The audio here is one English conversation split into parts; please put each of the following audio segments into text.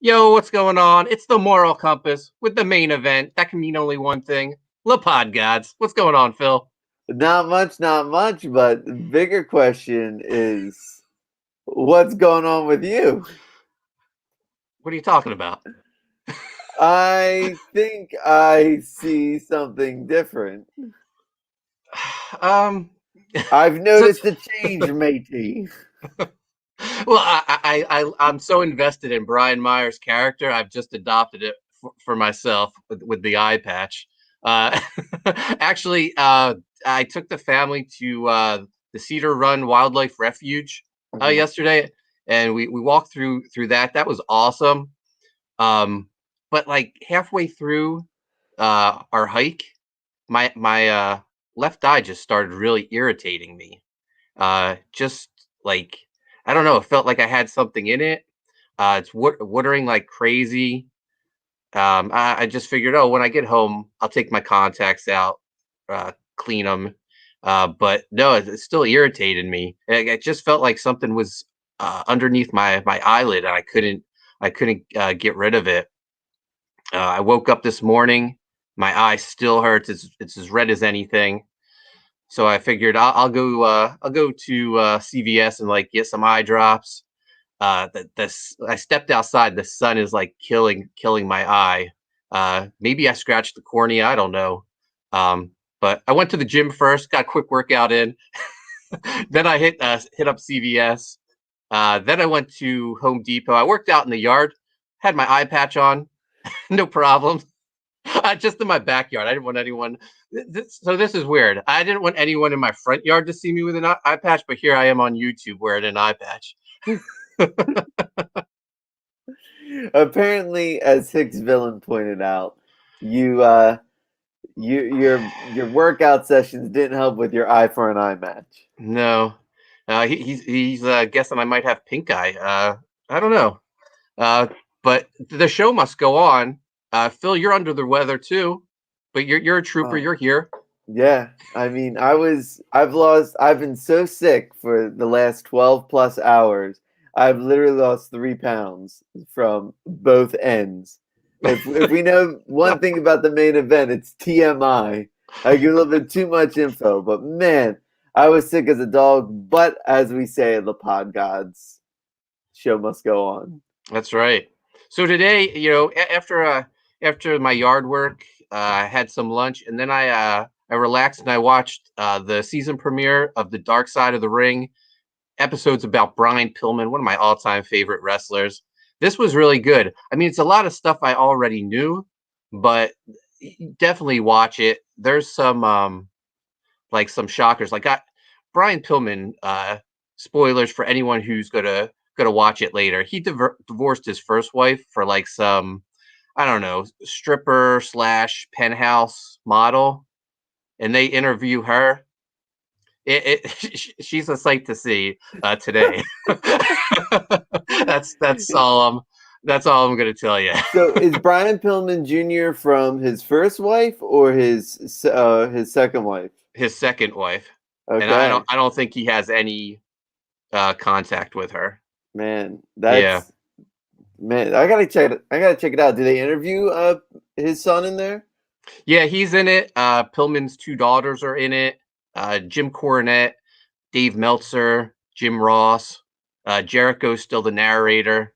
Yo, what's going on? It's the Moral Compass with the main event. That can mean only one thing. La Pod Gods. What's going on, Phil? Not much, but the bigger question is what's going on with you? What are you talking about? I think I see something different. Um, I've so, noticed a change, matey. well, I'm so invested in Brian Meyer's character. I've just adopted it for myself with the eye patch. Uh, actually, I took the family to the Cedar Run Wildlife Refuge Mhm. yesterday, and we walked through that. That was awesome. But like halfway through our hike, my left eye just started really irritating me. Just like I don't know, it felt like I had something in it. It's watering like crazy. I just figured, oh, when I get home, I'll take my contacts out, clean them. But no, it still irritated me. It just felt like something was underneath my eyelid, and I couldn't get rid of it. I woke up this morning, my eye still hurts. It's as red as anything. So I figured I'll go to CVS and like get some eye drops. I stepped outside. The sun is like killing my eye. Maybe I scratched the cornea. I don't know. But I went to the gym first, got a quick workout in. Then I hit up CVS. Then I went to Home Depot. I worked out in the yard, had my eye patch on, no problem. Just in my backyard. I didn't want anyone. So this is weird. I didn't want anyone in my front yard to see me with an eye patch, but here I am on YouTube wearing an eye patch. Apparently, as Hicks Villain pointed out, you your workout sessions didn't help with your eye for an eye match. No, he's guessing I might have pink eye. I don't know. But the show must go on. Phil, you're under the weather too, but you're a trooper. Oh. You're here. Yeah, I mean, I've been so sick for the last 12 plus hours. I've literally lost 3 pounds from both ends. If we know one thing about the main event, it's TMI. I give a little bit too much info, but man, I was sick as a dog. But as we say in the Pod Gods, show must go on. That's right. So today, after my yard work, I had some lunch, and then I relaxed and I watched the season premiere of The Dark Side of the Ring, episodes about Brian Pillman, one of my all-time favorite wrestlers. This was really good. I mean, it's a lot of stuff I already knew, but definitely watch it. There's some like some shockers. Brian Pillman. Spoilers for anyone who's gonna watch it later. He divorced his first wife for like some, I don't know, stripper slash penthouse model, and they interview her. She's a sight to see today. That's all I'm gonna tell you. So is Brian Pillman Jr. from his first wife or his second wife? His second wife, and Okay, I don't think he has any contact with her. man, Yeah. that's man. I gotta check it. I gotta check it out. Do they interview his son in there? Yeah, he's in it. Pillman's two daughters are in it. Jim Cornette, Dave Meltzer, Jim Ross. Jericho's still the narrator.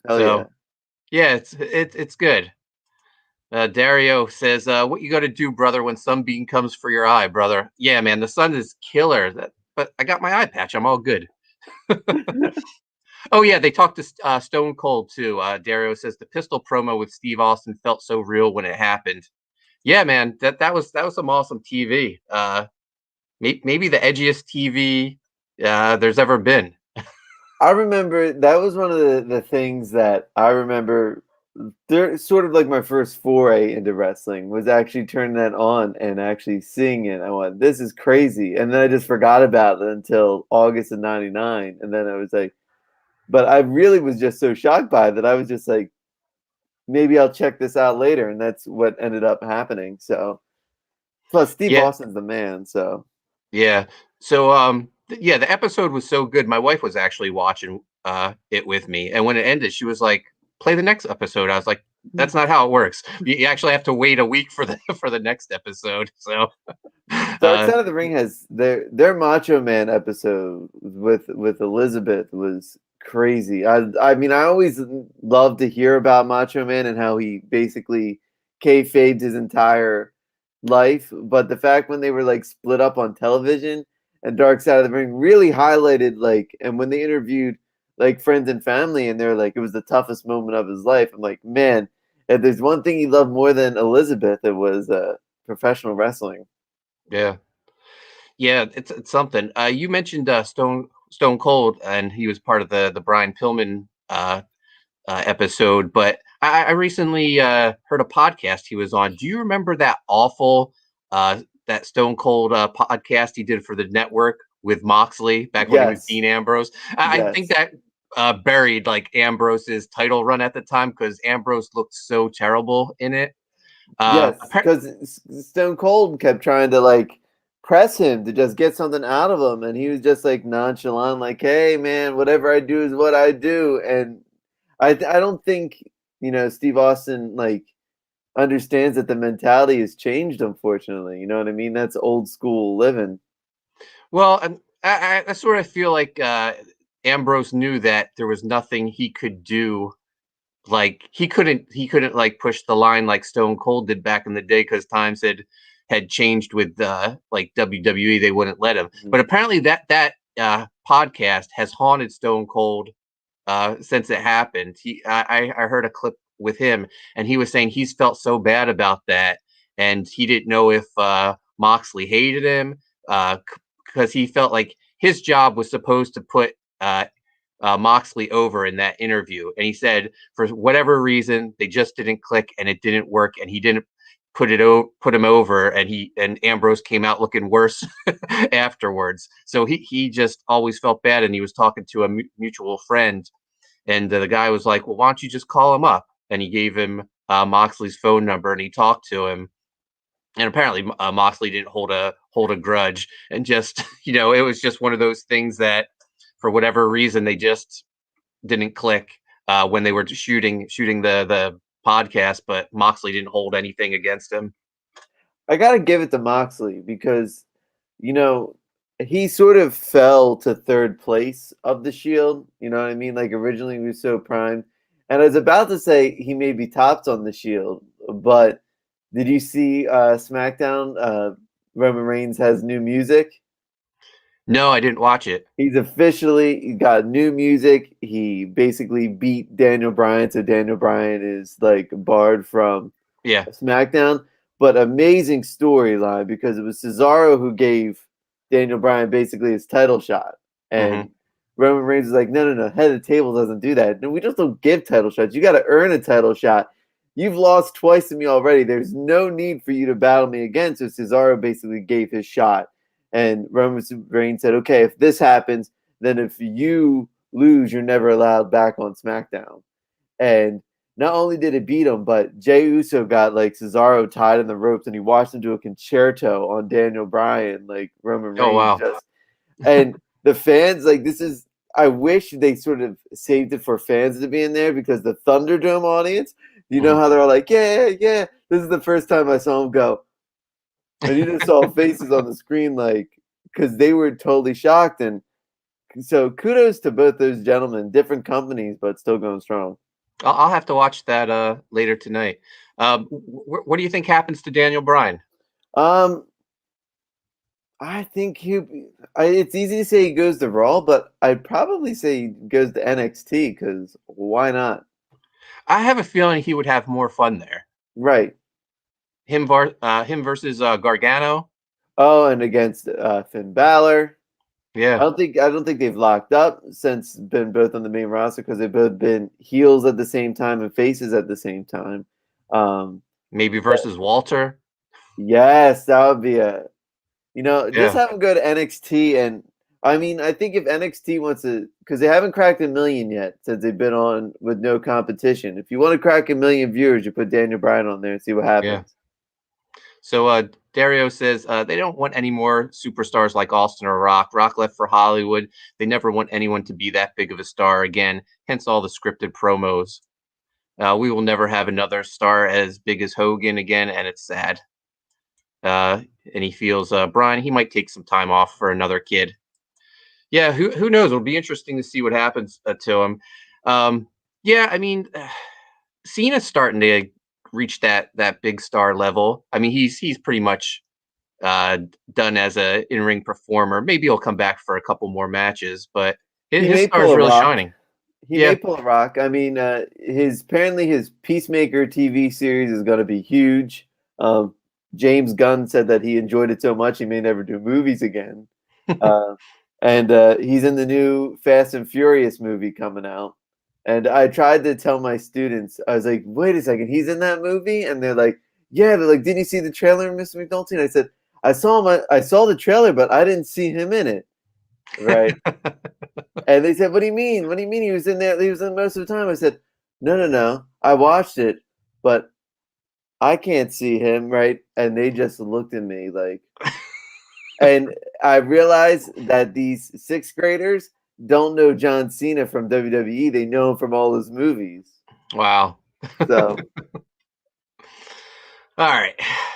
Hell yeah. So yeah, it's good. Dario says, "What you got to do, brother, when Sunbeam comes for your eye, brother? Yeah, man, the sun is killer. But I got my eye patch. I'm all good." Oh yeah, they talked to Stone Cold too. Dario says the pistol promo with Steve Austin felt so real when it happened. Yeah, man, that was some awesome TV. Maybe the edgiest TV there's ever been. I remember that was one of the things that I remember. They're sort of like my first foray into wrestling was actually turning that on and actually seeing it. I went, this is crazy. And then I just forgot about it until August of '99. And then I was like, but I really was just so shocked by it that I was just like, maybe I'll check this out later. And that's what ended up happening. So, plus Steve Yeah, Austin's the man. So, yeah. So yeah, the episode was so good. My wife was actually watching it with me, and when it ended, she was like, play the next episode. I was like, that's not how it works. You actually have to wait a week for the next episode. So Dark Side of the Ring has their Macho Man episode with Elizabeth was crazy. I mean, I always love to hear about Macho Man and how he basically kayfabed his entire life, but the fact when they were like split up on television and Dark Side of the Ring really highlighted like, and when they interviewed like friends and family and they're like it was the toughest moment of his life. I'm like, man, if there's one thing he loved more than Elizabeth, it was professional wrestling. yeah. Yeah, it's something. You mentioned Stone Cold, and he was part of the Brian Pillman episode. But I recently heard a podcast he was on. Do you remember that awful that Stone Cold podcast he did for the network with Moxley back when he was Yes. Dean Ambrose? I think Yes. that buried like Ambrose's title run at the time because Ambrose looked so terrible in it. Yes, because Stone Cold kept trying to like press him to just get something out of him, and he was just like nonchalant, like, "Hey, man, whatever I do is what I do." And I don't think Steve Austin like understands that the mentality has changed. Unfortunately, you know what I mean? That's old school living. Well, and I sort of feel like Ambrose knew that there was nothing he could do. Like he couldn't like push the line like Stone Cold did back in the day because times had changed with like WWE. They wouldn't let him. Mhm. But apparently that podcast has haunted Stone Cold since it happened. I heard a clip with him, and he was saying he's felt so bad about that, and he didn't know if Moxley hated him because he felt like his job was supposed to put Moxley over in that interview, and he said for whatever reason they just didn't click and it didn't work, and he didn't put him over, and Ambrose came out looking worse afterwards. So he just always felt bad, and he was talking to a mutual friend, and the guy was like, "Well, why don't you just call him up?" And he gave him Moxley's phone number, and he talked to him. And apparently, Moxley didn't hold a grudge, and just it was just one of those things that, for whatever reason, they just didn't click when they were shooting the podcast. But Moxley didn't hold anything against him. I gotta give it to Moxley because, you know, he sort of fell to third place of the Shield. You know what I mean? Like originally he was so primed, and I was about to say he may be topped on the Shield, but did you see SmackDown? Roman Reigns has new music. No, I didn't watch it. He's officially got new music. He basically beat Daniel Bryan, so Daniel Bryan is like barred from Yeah. SmackDown. But amazing storyline because it was Cesaro who gave Daniel Bryan basically his title shot. Hmm. And Roman Reigns is like, no, no, no, head of the table doesn't do that. No, we just don't give title shots. You got to earn a title shot. You've lost twice to me already. There's no need for you to battle me again. So Cesaro basically gave his shot. And Roman Reigns said, okay, if this happens, then if you lose, you're never allowed back on SmackDown. And not only did it beat him, but Jey Uso got like Cesaro tied in the ropes and he watched him do a concerto on Daniel Bryan, like Roman Oh Reigns wow. just. And the fans, like, this is, I wish they sort of saved it for fans to be in there because the Thunderdome audience, you know Mhm. how they're all like, yeah, yeah. This is the first time I saw him go. And you just saw faces on the screen, like, because they were totally shocked. And so kudos to both those gentlemen, different companies, but still going strong. I'll have to watch that later tonight. What do you think happens to Daniel Bryan? Um, I think it's easy to say he goes to Raw, but I'd probably say he goes to NXT because why not? I have a feeling he would have more fun there. Right. Him versus Gargano. Oh, and against Finn Balor. Yeah, I don't think they've locked up since been both on the main roster because they've both been heels at the same time and faces at the same time. Um, maybe versus Walter. yes, that would be just Yeah, have them go to NXT. And I mean, I think if NXT wants to, because they haven't cracked 1 million yet since they've been on with no competition. If you want to crack 1 million viewers, you put Daniel Bryan on there and see what yeah. happens. So Dario says they don't want any more superstars like Austin or Rock. Rock left for Hollywood. They never want anyone to be that big of a star again. Hence all the scripted promos. We will never have another star as big as Hogan again, and it's sad. And he feels Brian, he might take some time off for another kid. Yeah, who knows? It'll be interesting to see what happens to him. Yeah, I mean, Cena's starting to reach that big star level. I mean, he's pretty much done as a in ring performer. Maybe he'll come back for a couple more matches, but He his may star pull is a really rock. shining. He Yeah. may pull a rock. I mean, apparently his Peacemaker TV series is going to be huge. James Gunn said that he enjoyed it so much he may never do movies again. Uh, and he's in the new Fast and Furious movie coming out. And I tried to tell my students, I was like, wait a second, he's in that movie? And they're like, yeah. They're like, didn't you see the trailer, Mr. McNulty? And I said, I saw him. I saw the trailer, but I didn't see him in it. Right. And they said, what do you mean? What do you mean he was in there? He was in most of the time. I said, no. I watched it, but I can't see him, right? And they just looked at me like, and I realized that these sixth graders don't know John Cena from WWE. They know him from all his movies. Wow. So All right,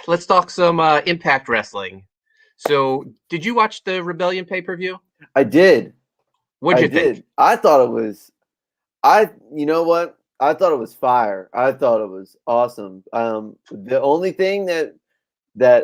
let's talk some Impact Wrestling. So, did you watch the Rebellion pay-per-view? I did. What'd you think? I thought it was, you know what? I thought it was fire. I thought it was awesome. The only thing that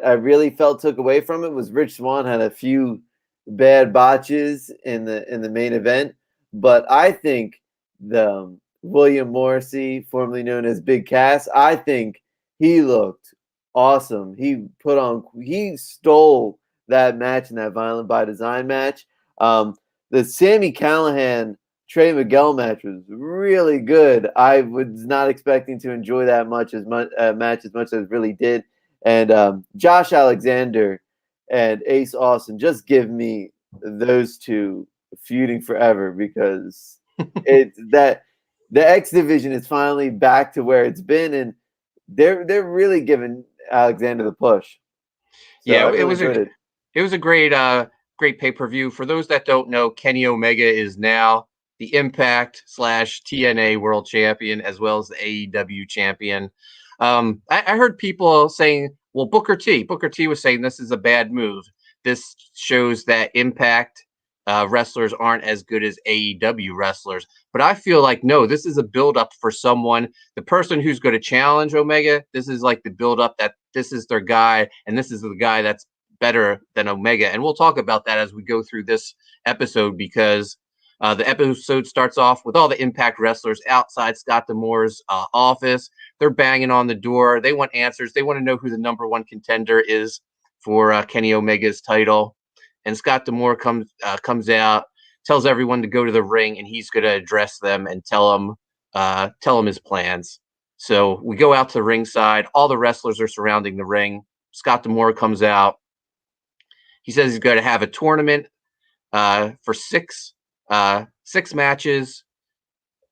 I really felt took away from it was Rich Swann had a few bad botches in the main event, but I think the William Morrissey, formerly known as Big Cass, I think he looked awesome. He stole that match in that Violent by Design match. The Sami Callihan Trey Miguel match was really good. I was not expecting to enjoy that match as much as I really did. And Josh Alexander and Ace Austin, just give me those two feuding forever, because it's that the X division is finally back to where it's been, and they're really giving Alexander the push. So Yeah, I really enjoyed it. it was a great pay-per-view. For those that don't know, Kenny Omega is now the Impact / TNA World Champion, as well as the AEW Champion. I heard people saying, well, Booker T was saying this is a bad move. This shows that Impact wrestlers aren't as good as AEW wrestlers. But I feel like, no, this is a build-up for someone, the person who's going to challenge Omega. This is like the build-up that this is their guy, and this is the guy that's better than Omega. And we'll talk about that as we go through this episode, because the episode starts off with all the Impact wrestlers outside Scott D'Amore's office. They're banging on the door. They want answers. They want to know who the number one contender is for Kenny Omega's title. And Scott D'Amore comes out, tells everyone to go to the ring, and he's going to address them and tell them his plans. So we go out to the ringside. All the wrestlers are surrounding the ring. Scott D'Amore comes out. He says he's going to have a tournament for six matches,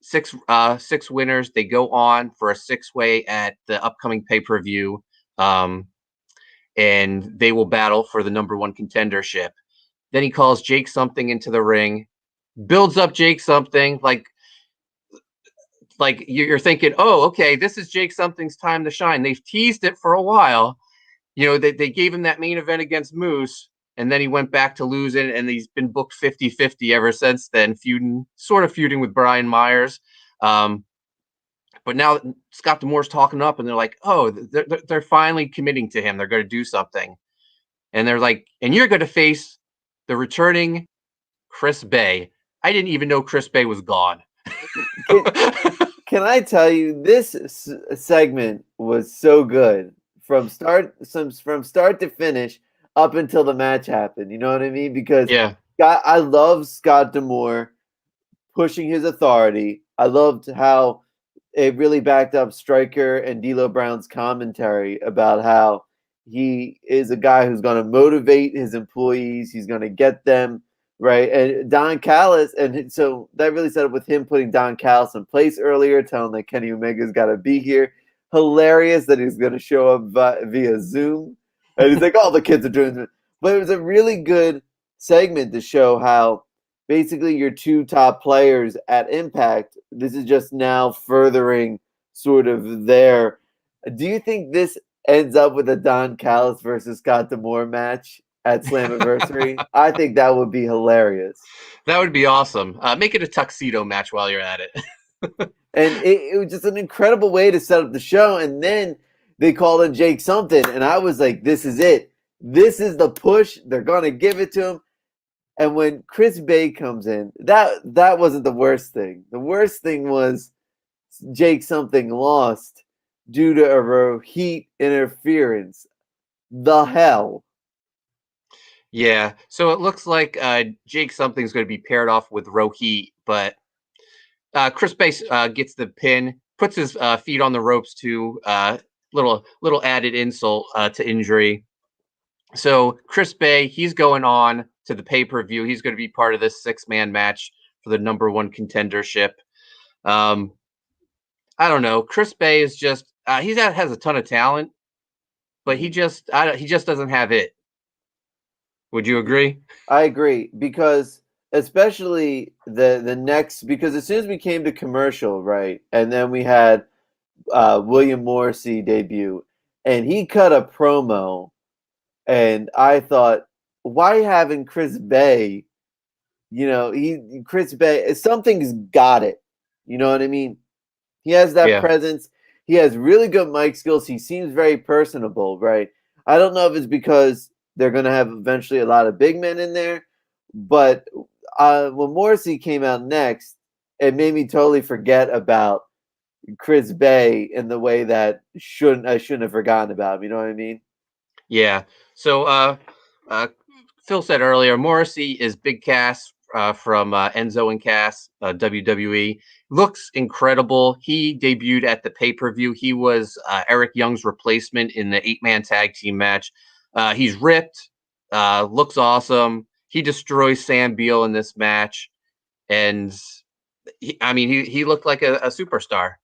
six winners. They go on for a 6-way at the upcoming pay-per-view, and they will battle for the number one contendership. Then he calls Jake Something into the ring, builds up Jake Something like you're thinking, oh, okay, this is Jake Something's time to shine. They've teased it for a while. You know, they gave him that main event against Moose, and then he went back to losing, and he's been booked 50-50 ever since then, feuding with Brian Myers. But now Scott D'Amore's talking up, and they're like, oh, they're finally committing to him. They're going to do something. And they're like, and you're going to face the returning Chris Bay. I didn't even know Chris Bay was gone. Can I tell you, this segment was so good from start to finish up until the match happened. You know what I mean? Because yeah, I love Scott D'Amore pushing his authority. I loved how it really backed up Stryker and D'Lo Brown's commentary about how he is a guy who's going to motivate his employees. He's going to get them right. And Don Callis, and so that really set up with him putting Don Callis in place earlier, telling that Kenny Omega's got to be here. Hilarious that he's going to show up via Zoom. And he's like, all the kids are doing it. But it was a really good segment to show how basically your two top players at Impact, this is just now furthering sort of there. Do you think this ends up with a Don Callis versus Scott D'Amore match at Slammiversary? I think that would be hilarious. That would be awesome. Make it a tuxedo match while you're at it. And it was just an incredible way to set up the show. And then they called in Jake something, and I was like, this is it. This is the push. They're going to give it to him. And when Chris Bay comes in, that wasn't the worst thing. The worst thing was Jake something lost due to a heat interference. The hell. Yeah, so it looks like Jake something's going to be paired off with Rohit, but Chris Base gets the pin, puts his feet on the ropes too. Little added insult to injury. So Chris Bay, he's going on to the pay-per-view. He's going to be part of this 6-man match for the #1 contendership. I don't know. Chris Bay is just he has a ton of talent, but he just doesn't have it. Would you agree? I agree, because especially the next, because as soon as we came to commercial, right, and then we had William Morrissey debut, and he cut a promo, and I thought, why haven't Chris Bay? Chris Bay, something's got it. You know what I mean? He has that presence. He has really good mic skills. He seems very personable, right? I don't know if it's because they're going to have eventually a lot of big men in there, but when Morrissey came out next, it made me totally forget about Chris Bay in the way that I shouldn't have forgotten about him. You know what I mean? Yeah. So Phil said earlier, Morrissey is Big Cass from Enzo and Cass, WWE. Looks incredible. He debuted at the pay-per-view. He was Eric Young's replacement in the 8-man tag team match. He's ripped, looks awesome. He destroys Sam Beal in this match. And he looked like a superstar.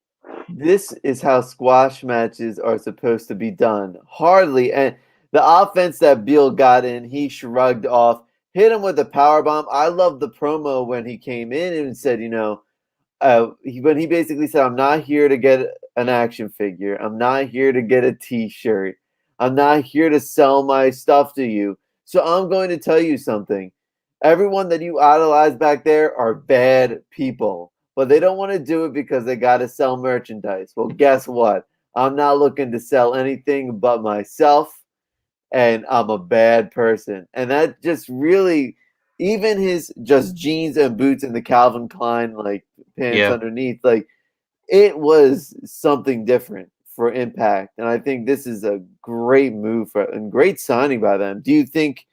This is how squash matches are supposed to be done. Hardly. And the offense that Beal got in, he shrugged off, hit him with a power bomb. I love the promo when he came in and said, when he basically said, I'm not here to get an action figure. I'm not here to get a t-shirt. I'm not here to sell my stuff to you. So I'm going to tell you something. Everyone that you idolize back there are bad people, but they don't want to do it because they got to sell merchandise. Well, guess what? I'm not looking to sell anything but myself, and I'm a bad person. And that just really, even his just jeans and boots and the Calvin Klein like pants underneath, like it was something different for Impact. And I think this is a great move and great signing by them. Do you think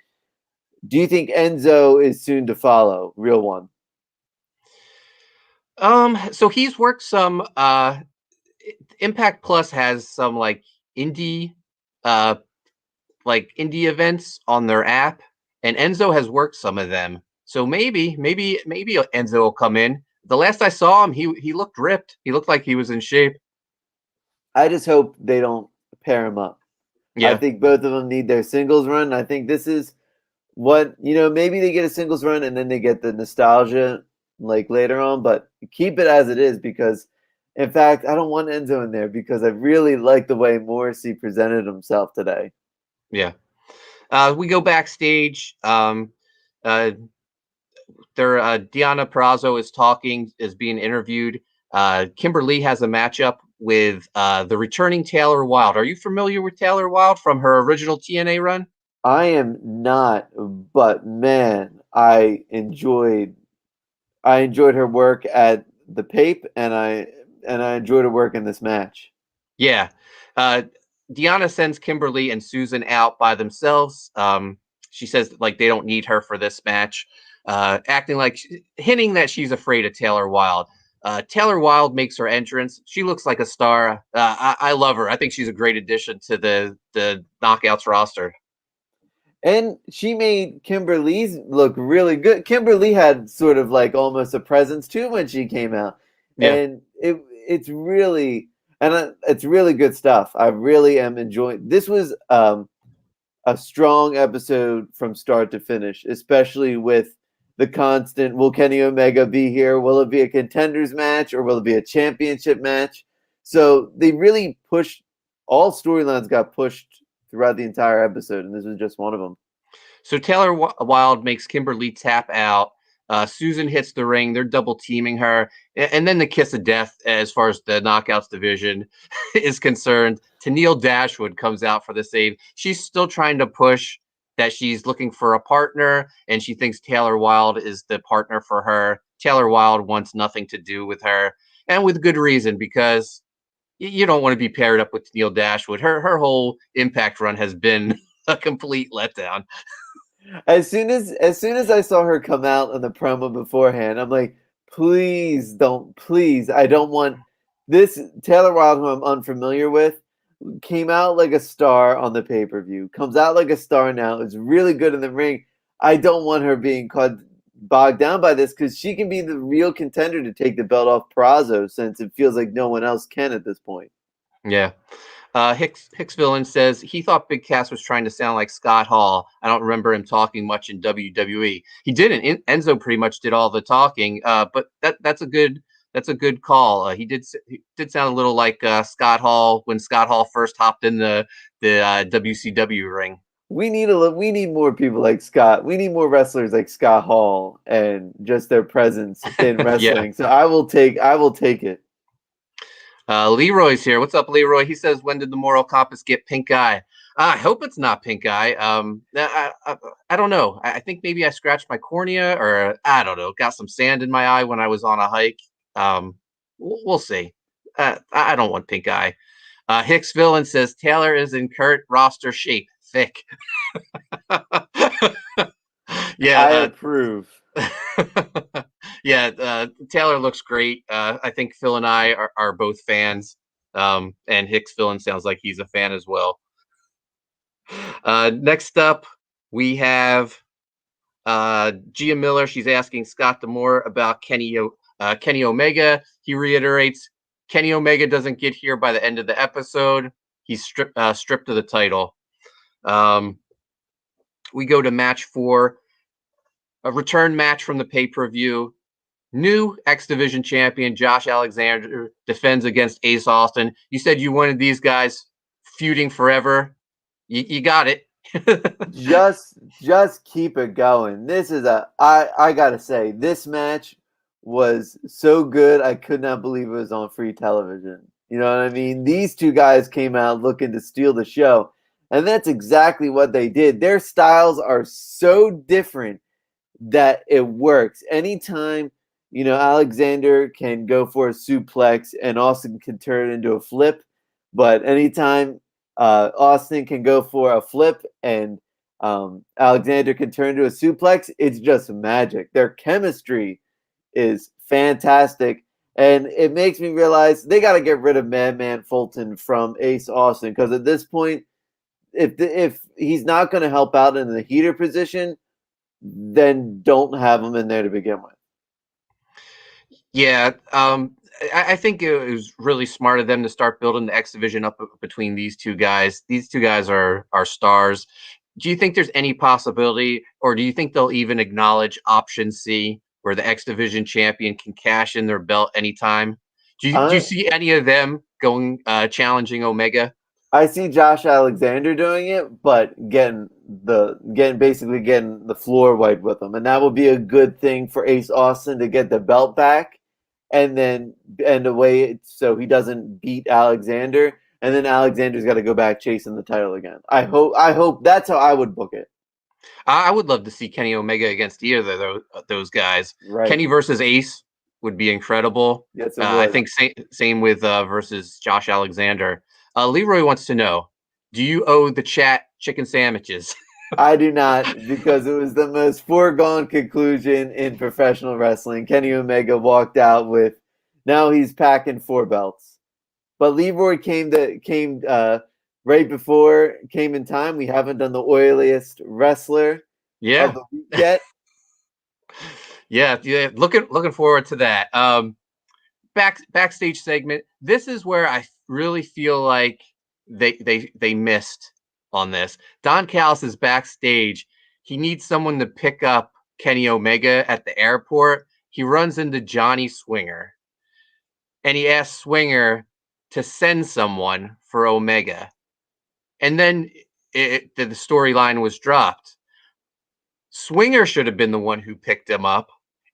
Enzo is soon to follow? Real one. So he's worked some Impact Plus has some indie indie events on their app, and Enzo has worked some of them. So maybe Enzo will come in. The last I saw him, he looked ripped. He looked like he was in shape. I just hope they don't pair him up. Yeah. I think both of them need their singles run. I think this is what, maybe they get a singles run and then they get the nostalgia later on, but keep it as it is, because in fact, I don't want Enzo in there because I really like the way Morrissey presented himself today. Yeah. We go backstage. Deanna Purrazzo is being interviewed. Kimberly has a matchup with the returning Taylor Wilde. Are you familiar with Taylor Wilde from her original TNA run? I am not, but man, I enjoyed her work at the Pape, and I enjoyed her work in this match. Yeah. Deanna sends Kimberly and Susan out by themselves. She says they don't need her for this match, hinting that she's afraid of Taylor Wilde. Taylor Wilde makes her entrance. She looks like a star. I love her. I think she's a great addition to the Knockouts roster. And she made Kimberly's look really good. Kimberly had sort of almost a presence too when she came out. Yeah. And it's really good stuff. I really am enjoying. This was a strong episode from start to finish, especially with the constant, will Kenny Omega be here? Will it be a contenders match or will it be a championship match? So they really pushed, all storylines got pushed throughout the entire episode, and this was just one of them. So Taylor Wilde makes Kimberly tap out. Susan hits the ring. They're double teaming her. And then the kiss of death, as far as the knockouts division is concerned. Tenille Dashwood comes out for the save. She's still trying to push that she's looking for a partner, and she thinks Taylor Wilde is the partner for her. Taylor Wilde wants nothing to do with her, and with good reason, because you don't want to be paired up with Tenille Dashwood. Her whole Impact run has been a complete letdown. As soon as I saw her come out on the promo beforehand, I'm like, please, I don't want this. Taylor Wilde, who I'm unfamiliar with, came out like a star on the pay-per-view, comes out like a star now, is really good in the ring. I don't want her being caught bogged down by this, because she can be the real contender to take the belt off Peraza, since it feels like no one else can at this point. Yeah. Hicks Villain says he thought Big Cass was trying to sound like Scott Hall. I don't remember him talking much in WWE. He didn't. Enzo pretty much did all the talking. But that's a good call. He did sound a little like Scott Hall when Scott Hall first hopped in the WCW ring. We need more people like Scott. We need more wrestlers like Scott Hall, and just their presence in wrestling. Yeah. So I will take it. Leroy's here. What's up, Leroy? He says, when did the moral compass get pink eye? I hope it's not pink eye. I don't know. I think maybe I scratched my cornea, or I don't know, got some sand in my eye when I was on a hike. We'll see. I don't want pink eye. Hicks Villain says Taylor is in Kurt roster shape, thick. Yeah, I approve. Yeah, Taylor looks great. I think Phil and I are both fans. And Hicks Villain sounds like he's a fan as well. Next up, we have Gia Miller. She's asking Scott D'Amore about Kenny Omega. He reiterates, Kenny Omega doesn't get here by the end of the episode. He's stripped of the title. We go to match 4, a return match from the pay-per-view. New X Division champion Josh Alexander defends against Ace Austin. You said you wanted these guys feuding forever. You got it. just keep it going. This is I gotta say, this match was so good. I could not believe it was on free television. You know what I mean? These two guys came out looking to steal the show, and that's exactly what they did. Their styles are so different that it works. Anytime, Alexander can go for a suplex and Austin can turn it into a flip, but anytime Austin can go for a flip and Alexander can turn into a suplex, it's just magic. Their chemistry is fantastic, and it makes me realize they got to get rid of Madman Fulton from Ace Austin, because at this point, if he's not going to help out in the heater position, then don't have him in there to begin with. Yeah, I think it was really smart of them to start building the X Division up between these two guys. These two guys are stars. Do you think there's any possibility, or do you think they'll even acknowledge option C, where the X Division champion can cash in their belt anytime? Do you see any of them going challenging Omega? I see Josh Alexander doing it, but getting the floor wiped with him, and that would be a good thing for Ace Austin to get the belt back, and then end away so he doesn't beat Alexander, and then Alexander's got to go back chasing the title again. I hope that's how I would book it. I would love to see Kenny Omega against either of those guys. Right. Kenny versus Ace would be incredible. Yes, it would. I think same with versus Josh Alexander. Leroy wants to know, do you owe the chat chicken sandwiches? I do not, because it was the most foregone conclusion in professional wrestling. Kenny Omega walked out with, now he's packing 4 belts. But Leroy came right before, came in time. We haven't done the Oiliest Wrestler of the week yet. Yeah, looking forward to that. Backstage segment. This is where I really feel like they missed on this. Don Callis is backstage. He needs someone to pick up Kenny Omega at the airport. He runs into Johnny Swinger, and he asks Swinger to send someone for Omega. And then the storyline was dropped. Swinger should have been the one who picked him up,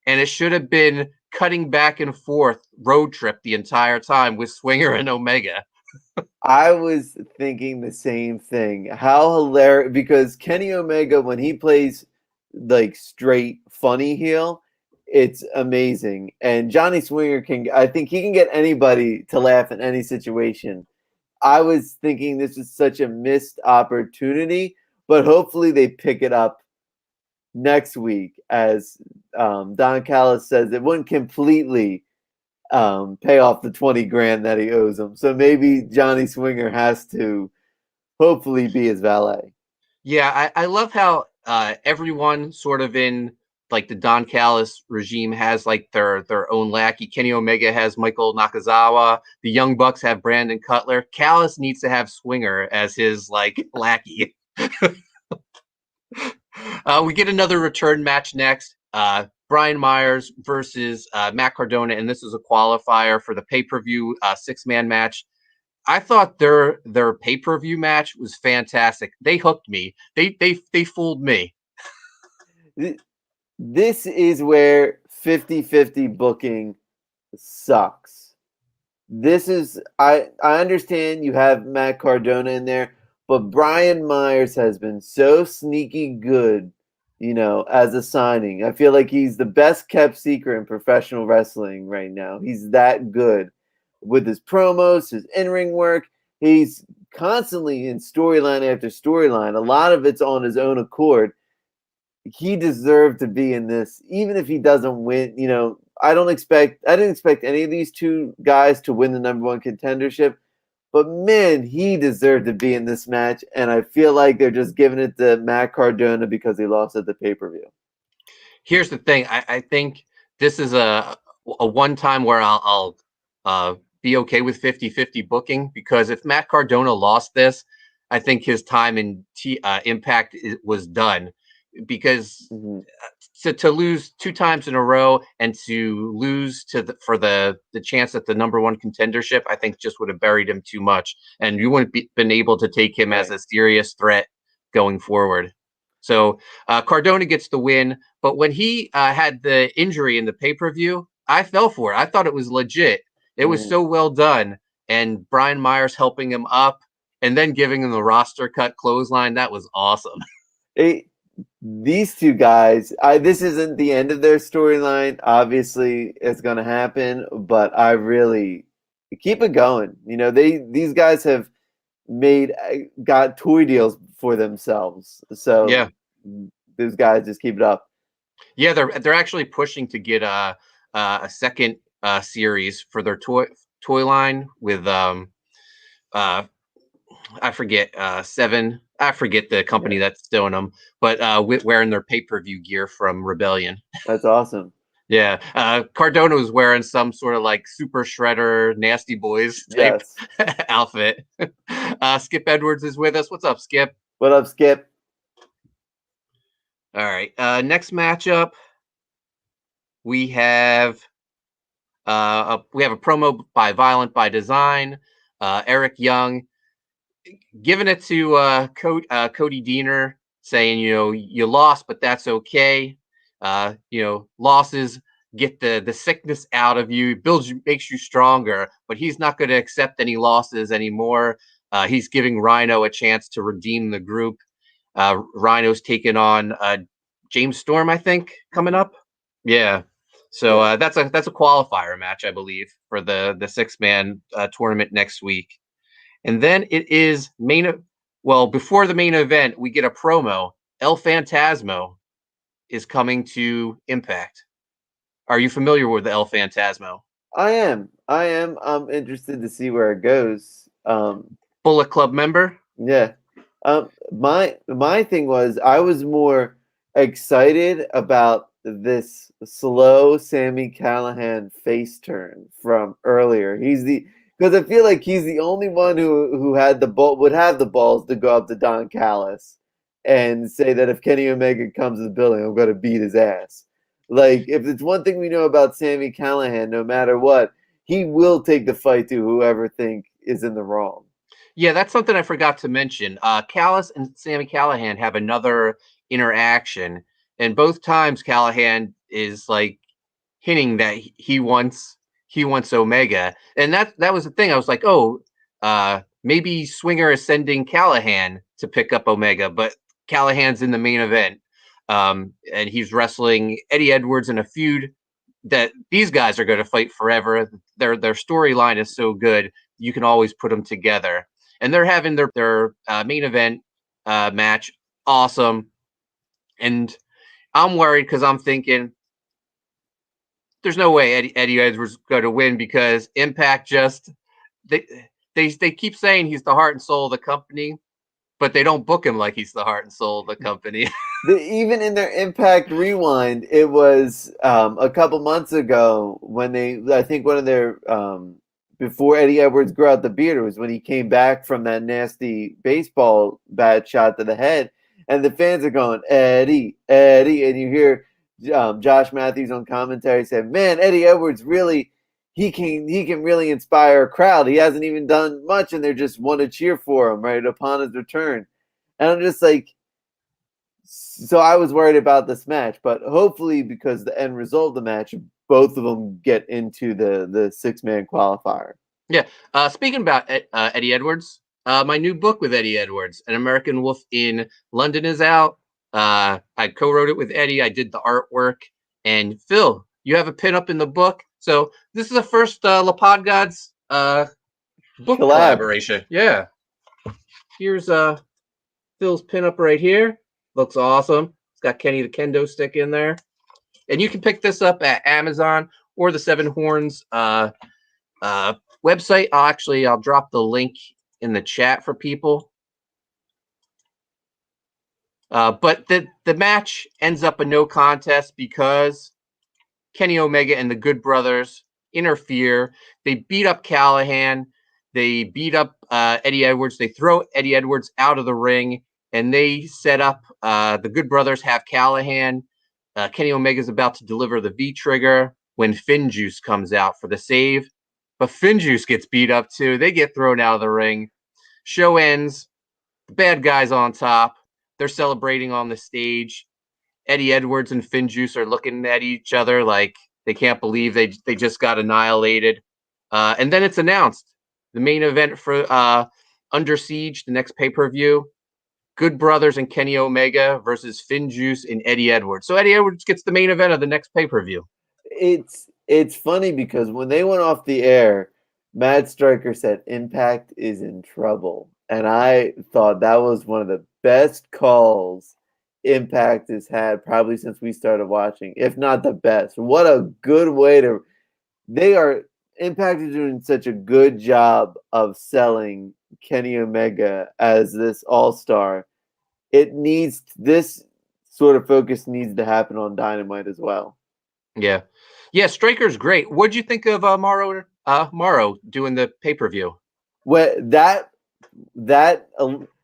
and it should have been cutting back and forth road trip the entire time with Swinger and Omega. I was thinking the same thing. How hilarious, because Kenny Omega, when he plays like straight funny heel, it's amazing. And Johnny Swinger I think he can get anybody to laugh in any situation. I was thinking this is such a missed opportunity, but hopefully they pick it up next week. As Don Callis says, it wouldn't completely pay off the 20 grand that he owes him. So maybe Johnny Swinger has to hopefully be his valet. Yeah, I love how everyone sort of in like the Don Callis regime has like their own lackey. Kenny Omega has Michael Nakazawa. The Young Bucks have Brandon Cutler. Callis needs to have Swinger as his like lackey. We get another return match next. Brian Myers versus Matt Cardona, and this is a qualifier for the pay-per-view 6-man match. I thought their pay-per-view match was fantastic. They hooked me. They fooled me. This is where 50-50 booking sucks. This is I understand you have Matt Cardona in there, but Brian Myers has been so sneaky good, as a signing. I feel like he's the best kept secret in professional wrestling right now. He's that good with his promos, his in-ring work. He's constantly in storyline after storyline. A lot of it's on his own accord. He deserved to be in this, even if he doesn't win. I didn't expect any of these two guys to win the number one contendership, but man, he deserved to be in this match. And I feel like they're just giving it to Matt Cardona because he lost at the pay-per-view. Here's the thing. I think this is a one time where I'll be okay with 50-50 booking, because if Matt Cardona lost this, I think his time in Impact was done, because to lose 2 times in a row and to lose for the chance at the number one contendership, I think just would have buried him too much, and you wouldn't been able to take him as a serious threat going forward. So Cardona gets the win, but when he had the injury in the pay-per-view, I fell for it. I thought it was legit. It was so well done, and Brian Myers helping him up and then giving him the roster cut clothesline, that was awesome. These two guys, this isn't the end of their storyline. Obviously, it's going to happen, but I really keep it going. These guys have got toy deals for themselves. So yeah, these guys just keep it up. Yeah, they're actually pushing to get a second series for their toy line with I forget Seven. I forget the company that's doing them, but wearing their pay-per-view gear from Rebellion. That's awesome. Yeah, Cardona was wearing some sort of like Super Shredder, Nasty Boys type outfit. Skip Edwards is with us. What's up, Skip? What up, Skip? All right. Next matchup, we have a promo by Violent by Design. Eric Young giving it to Cody Deaner, saying, you lost, but that's okay. Losses get the sickness out of you, makes you stronger, but he's not going to accept any losses anymore. He's giving Rhino a chance to redeem the group. Rhino's taking on James Storm, I think, coming up. Yeah. So that's a qualifier match, I believe, for the 6-man tournament next week. And then it is before the main event, we get a promo. El Phantasmo is coming to Impact. Are you familiar with the El Phantasmo? I am. I'm interested to see where it goes. Bullet Club member? Yeah. My thing was, I was more excited about this slow Sami Callihan face turn from earlier. Because I feel like he's the only one who would have the balls to go up to Don Callis and say that if Kenny Omega comes to the building, I'm going to beat his ass. Like, if it's one thing we know about Sami Callihan, no matter what, he will take the fight to whoever is in the wrong. Yeah, that's something I forgot to mention. Callis and Sammy Callahan have another interaction, and both times Callahan is like hinting that he wants Omega, and that was the thing. I was like, oh, maybe Swinger is sending Callahan to pick up Omega, but Callahan's in the main event, and he's wrestling Eddie Edwards in a feud that these guys are going to fight forever. Their storyline is so good, you can always put them together, and they're having their main event match. Awesome, and I'm worried because I'm thinking there's no way Eddie Edwards is going to win because Impact just they they keep saying he's the heart and soul of the company, but they don't book him like he's the heart and soul of the company. Even in their Impact Rewind, it was a couple months ago when I think one of their before Eddie Edwards grew out the beard, it was when he came back from that nasty baseball bat shot to the head, and the fans are going Eddie, Eddie, and you hear Josh Matthews on commentary said, "Man, Eddie Edwards really he can really inspire a crowd. He hasn't even done much, and they just want to cheer for him right upon his return." And I'm just like, so I was worried about this match, but hopefully, because the end result of the match, both of them get into the 6-man qualifier. Yeah. Speaking about Eddie Edwards, my new book with Eddie Edwards, An American Wolf in London, is out. I co-wrote it with Eddie. I did the artwork. And Phil, you have a pin up in the book. So this is the first La Pod Gods book collaboration. Yeah. Here's Phil's pin up right here. Looks awesome. It's got Kenny the Kendo stick in there. And you can pick this up at Amazon or the Seven Horns website. I'll drop the link in the chat for people. But the match ends up a no contest because Kenny Omega and the Good Brothers interfere. They beat up Callahan. They beat up Eddie Edwards. They throw Eddie Edwards out of the ring, and they set up the Good Brothers have Callahan. Kenny Omega's about to deliver the V-trigger when Finjuice comes out for the save. But Finjuice gets beat up too. They get thrown out of the ring. Show ends. The bad guys on top. They're celebrating on the stage. Eddie Edwards and Finjuice are looking at each other like they can't believe they just got annihilated. And then it's announced. The main event for Under Siege, the next pay-per-view, Good Brothers and Kenny Omega versus Finjuice and Eddie Edwards. So Eddie Edwards gets the main event of the next pay-per-view. It's funny because when they went off the air, Matt Stryker said Impact is in trouble. And I thought that was one of the best calls Impact has had probably since we started watching, if not the best. What a good way to... Impact is doing such a good job of selling Kenny Omega as this all-star. This sort of focus needs to happen on Dynamite as well. Yeah. Yeah, Stryker's great. What'd you think of Morrow doing the pay-per-view? Well,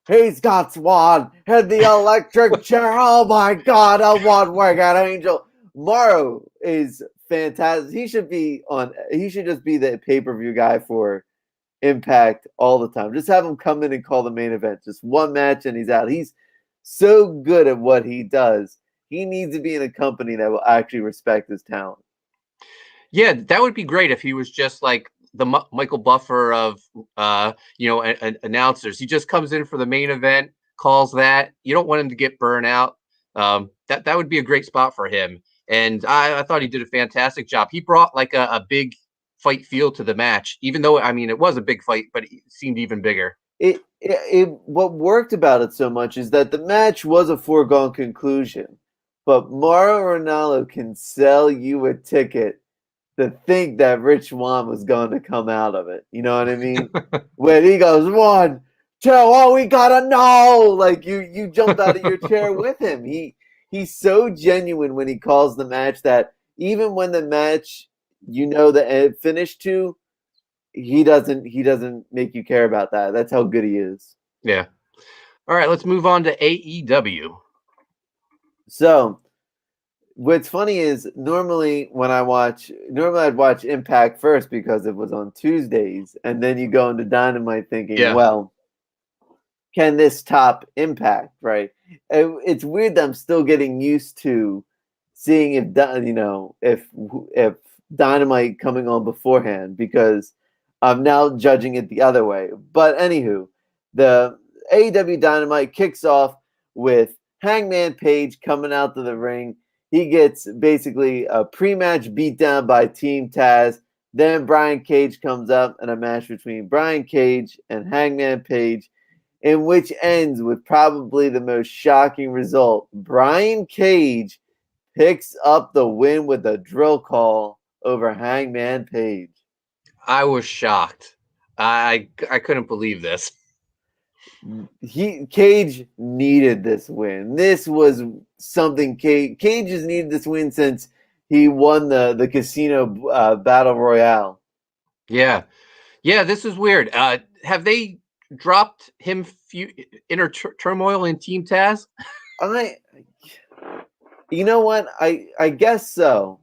he's got Swan, had the electric chair. Oh my God, a one-winged angel. Morrow is fantastic. He should just be the pay-per-view guy for Impact all the time. Just have him come in and call the main event. Just one match and he's out. He's so good at what he does. He needs to be in a company that will actually respect his talent. Yeah, that would be great if he was just like the Michael Buffer of announcers. He just comes in for the main event, calls that. You don't want him to get burnt out. That would be a great spot for him. And I thought he did a fantastic job. He brought like a big fight feel to the match, even though it was a big fight, but it seemed even bigger. What worked about it so much is that the match was a foregone conclusion, but Mauro Ranallo can sell you a ticket to think that Rich Swann was going to come out of it. You know what I mean? When he goes 1, 2, oh, we gotta know! Like you jumped out of your chair with him. He's so genuine when he calls the match that even when the match the finish to, he doesn't make you care about that. That's how good he is. Yeah. All right, let's move on to AEW. So What's funny is normally I'd watch Impact first because it was on Tuesdays, and then you go into Dynamite thinking, Yeah. well, can this top Impact, right? It's weird that I'm still getting used to seeing if Dynamite coming on beforehand, because I'm now judging it the other way. But anywho, the AEW Dynamite kicks off with Hangman Page coming out to the ring. He gets basically a pre-match beatdown by Team Taz. Then Brian Cage comes up and a match between Brian Cage and Hangman Page, in which ends with probably the most shocking result. Brian Cage picks up the win with a drill call over Hangman Page. I was shocked. I couldn't believe this. Cage needed this win. This was something Cage has needed this win since he won the casino battle royale. Yeah. Yeah, this is weird. Have they dropped him inner turmoil in Team Taz? I You know what? I guess so.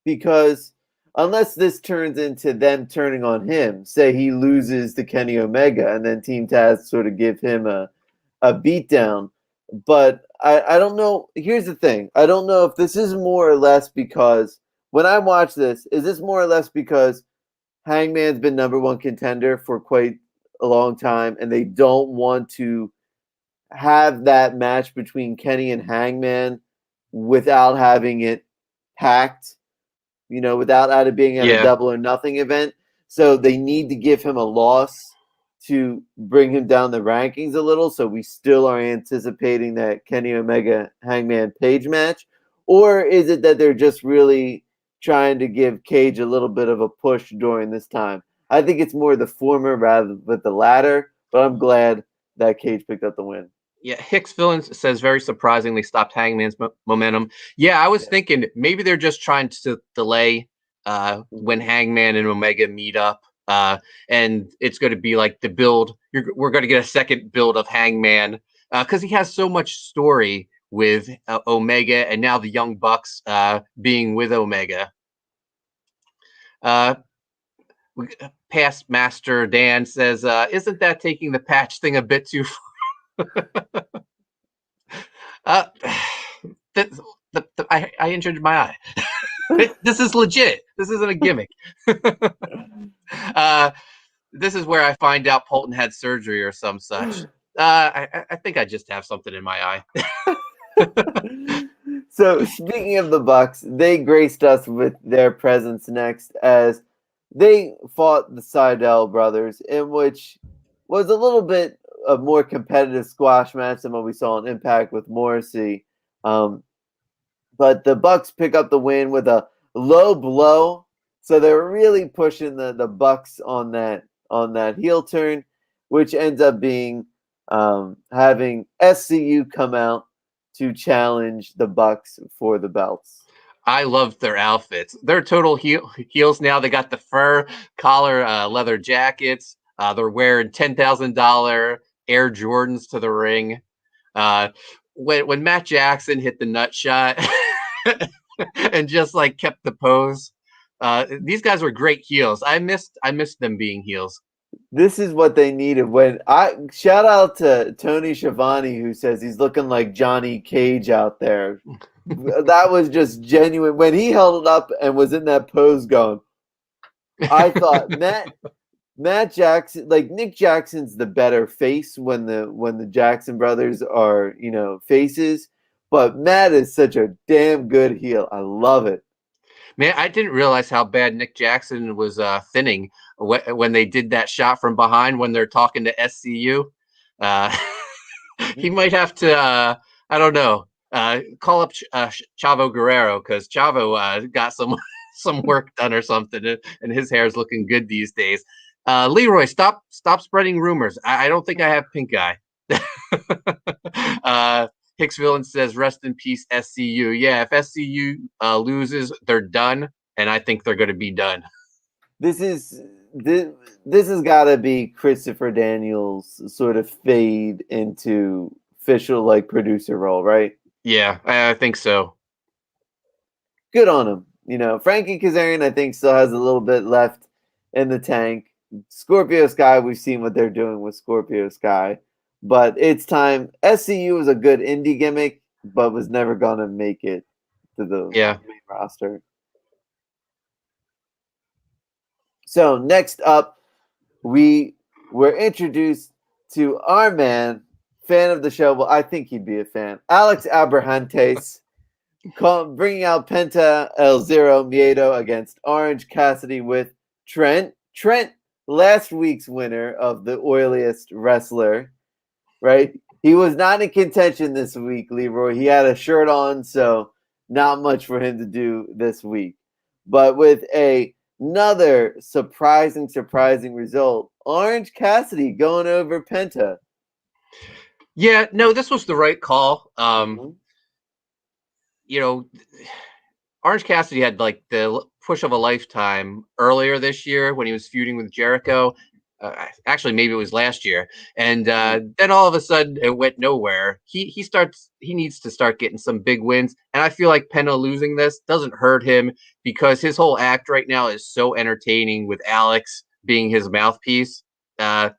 Because unless this turns into them turning on him, say he loses to Kenny Omega and then Team Taz sort of give him a beatdown. But I don't know. Here's the thing. I don't know if this is more or less because when I watch this, is this more or less because Hangman's been number one contender for quite a long time and they don't want to have that match between Kenny and Hangman without having it packed, without it being at a Yeah. double or nothing event. So they need to give him a loss to bring him down the rankings a little. So we still are anticipating that Kenny Omega Hangman Page match. Or is it that they're just really trying to give Cage a little bit of a push during this time? I think it's more the former rather than the latter, but I'm glad that Cage picked up the win. Yeah, Hicks Villains says very surprisingly stopped Hangman's momentum. Yeah, I was thinking maybe they're just trying to delay when Hangman and Omega meet up, and it's going to be like the build. We're going to get a second build of Hangman because he has so much story with Omega, and now the Young Bucks being with Omega. Uh, Past Master Dan says, "Isn't that taking the patch thing a bit too far?" Uh, I injured my eye. This is legit. This isn't a gimmick. uh, this is where I find out Poulton had surgery or some such. I think I just have something in my eye. So speaking of the Bucks, they graced us with their presence next as they fought the Seidel brothers, in which was a little bit a more competitive squash match than what we saw in Impact with Morrissey. But the Bucks pick up the win with a low blow. So they were really pushing the Bucks on that heel turn, which ends up being having SCU come out to challenge the Bucks for the belts. I love their outfits. They're total heels now. They got the fur collar, leather jackets. They're wearing $10,000 Air Jordans to the ring. When Matt Jackson hit the nut shot and just like kept the pose, these guys were great heels. I missed them being heels. This is what they needed. When I shout out to Tony Schiavone, who says he's looking like Johnny Cage out there. That was just genuine. When he held it up and was in that pose going, I thought Matt Jackson, like Nick Jackson's the better face when the Jackson brothers are, faces, but Matt is such a damn good heel. I love it. Man, I didn't realize how bad Nick Jackson was thinning when they did that shot from behind when they're talking to SCU. Uh, he might have to, I don't know, call up Chavo Guerrero because Chavo got some work done or something, and his hair is looking good these days. Leroy, stop spreading rumors. I don't think I have pink eye. Hicks Villain says, "Rest in peace, SCU." Yeah, if SCU loses, they're done, and I think they're going to be done. This has got to be Christopher Daniels' sort of fade into official like producer role, right? Yeah, I think so. Good on him. You know, Frankie Kazarian, I think, still has a little bit left in the tank. Scorpio Sky, we've seen what they're doing with Scorpio Sky, but it's time. SCU was a good indie gimmick, but was never gonna make it to the Yeah. main roster. So next up, we were introduced to our man, fan of the show. Well, I think he'd be a fan, Alex Abrahantes. Bringing out Penta El Zero Miedo against Orange Cassidy with Trent. Trent, last week's winner of the Oiliest Wrestler, right? He was not in contention this week, Leroy. He had a shirt on, so not much for him to do this week. But with another surprising result, Orange Cassidy going over Penta. Yeah, no, this was the right call. Mm-hmm. You know, Orange Cassidy had like the push of a lifetime earlier this year when he was feuding with Jericho. Actually, maybe it was last year, and then all of a sudden it went nowhere. He needs to start getting some big wins, and I feel like Penta losing this doesn't hurt him because his whole act right now is so entertaining with Alex being his mouthpiece. I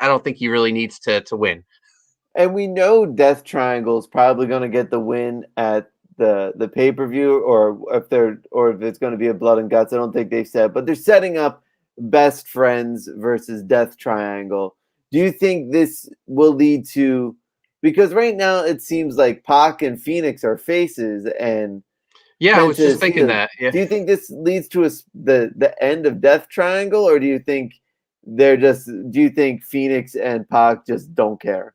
don't think he really needs to win. And we know Death Triangle is probably going to get the win at the pay-per-view, or if it's going to be a blood and guts. I don't think they've said, but they're setting up best friends versus Death Triangle. Do you think this will lead to, because right now it seems like Pac and Phoenix are faces and Yeah, I Penta was just is thinking heel. that. Yeah. Do you think this leads to the end of Death Triangle, or do you think do you think Phoenix and Pac just don't care?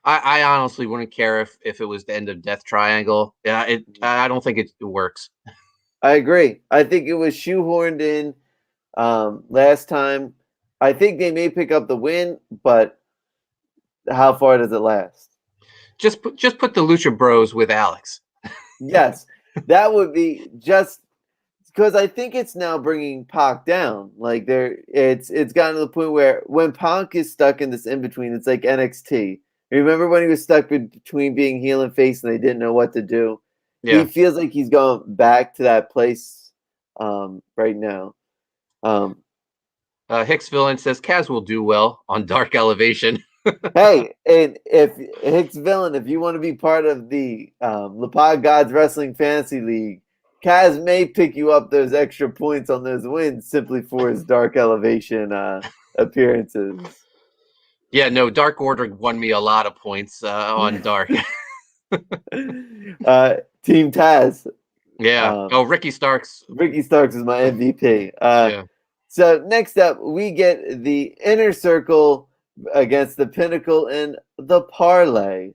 I honestly wouldn't care if it was the end of Death Triangle. Yeah, I don't think it works. I agree. I think it was shoehorned in last time. I think they may pick up the win, but how far does it last? Just put the Lucha Bros with Alex. Yes, that would be just because I think it's now bringing Pac down. Like it's gotten to the point where when Pac is stuck in this in between, it's like NXT. Remember when he was stuck between being heel and face, and they didn't know what to do? He Yeah. feels like he's going back to that place right now. Hicks Villain says Kaz will do well on Dark Elevation. Hey, and if Hicks Villain, if you want to be part of the Lapod Gods Wrestling Fantasy League, Kaz may pick you up those extra points on those wins simply for his Dark Elevation appearances. Yeah, no, Dark Order won me a lot of points on Dark. Team Taz. Yeah. Ricky Starks. Ricky Starks is my MVP. Yeah. So next up, we get the Inner Circle against the Pinnacle in the Parlay.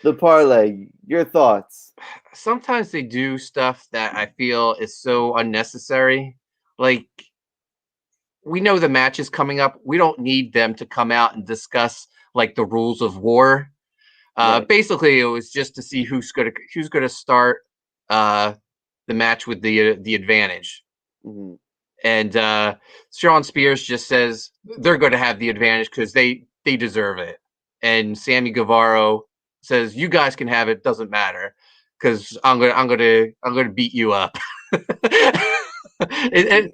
The Parlay, your thoughts? Sometimes they do stuff that I feel is so unnecessary. Like, we know the match is coming up. We don't need them to come out and discuss like the rules of war. Right. Basically, it was just to see who's gonna start the match with the advantage. Mm-hmm. And Sean Spears just says they're going to have the advantage because they deserve it. And Sammy Guevara says you guys can have it, doesn't matter because I'm gonna beat you up. and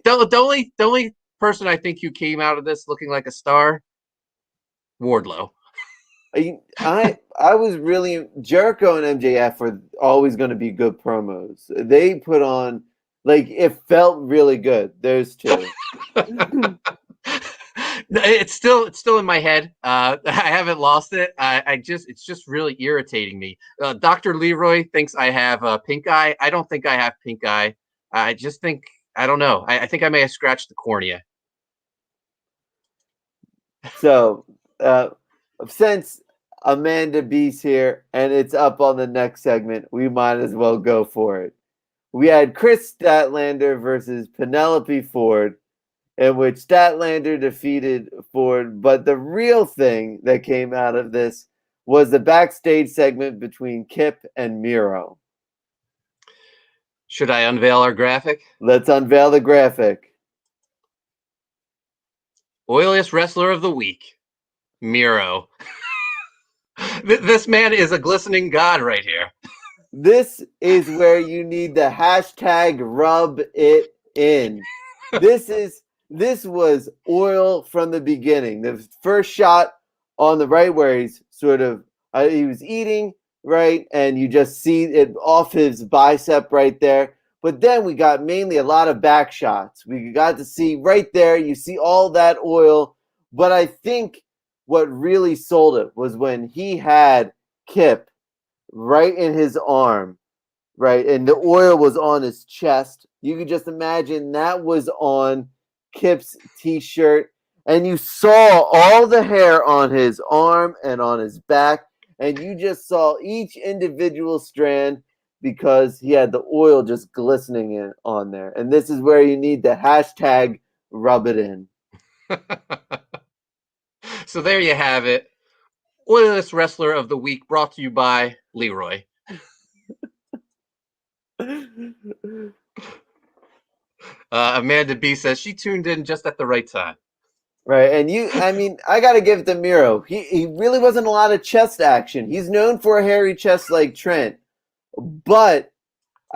the only person I think who came out of this looking like a star, Wardlow. I was really Jericho and MJF were always going to be good promos. They put on like it felt really good. Those two. It's still in my head. I haven't lost it. It's just really irritating me. Dr. Leroy thinks I have pink eye. I don't think I have pink eye. I just think I don't know. I think I may have scratched the cornea. So since Amanda B's here and it's up on the next segment, we might as well go for it. We had Chris Statlander versus Penelope Ford, in which Statlander defeated Ford. But the real thing that came out of this was the backstage segment between Kip and Miro. Should I unveil our graphic? Let's unveil the graphic. Oiliest Wrestler of the Week, Miro. This man is a glistening god right here. This is where you need the hashtag rub it in. This was oil from the beginning. The first shot on the right where he's sort of he was eating, right, and you just see it off his bicep right there. But then we got mainly a lot of back shots. We got to see right there, you see all that oil. But I think what really sold it was when he had Kip right in his arm, right, and the oil was on his chest. You could just imagine that was on Kip's t-shirt, and you saw all the hair on his arm and on his back, and you just saw each individual strand because he had the oil just glistening on there. And this is where you need the hashtag rub it in. So there you have it. Oiliest Wrestler of the Week brought to you by Leroy. Amanda B says she tuned in just at the right time. Right, and I got to give it to Miro. He really wasn't a lot of chest action. He's known for a hairy chest like Trent, but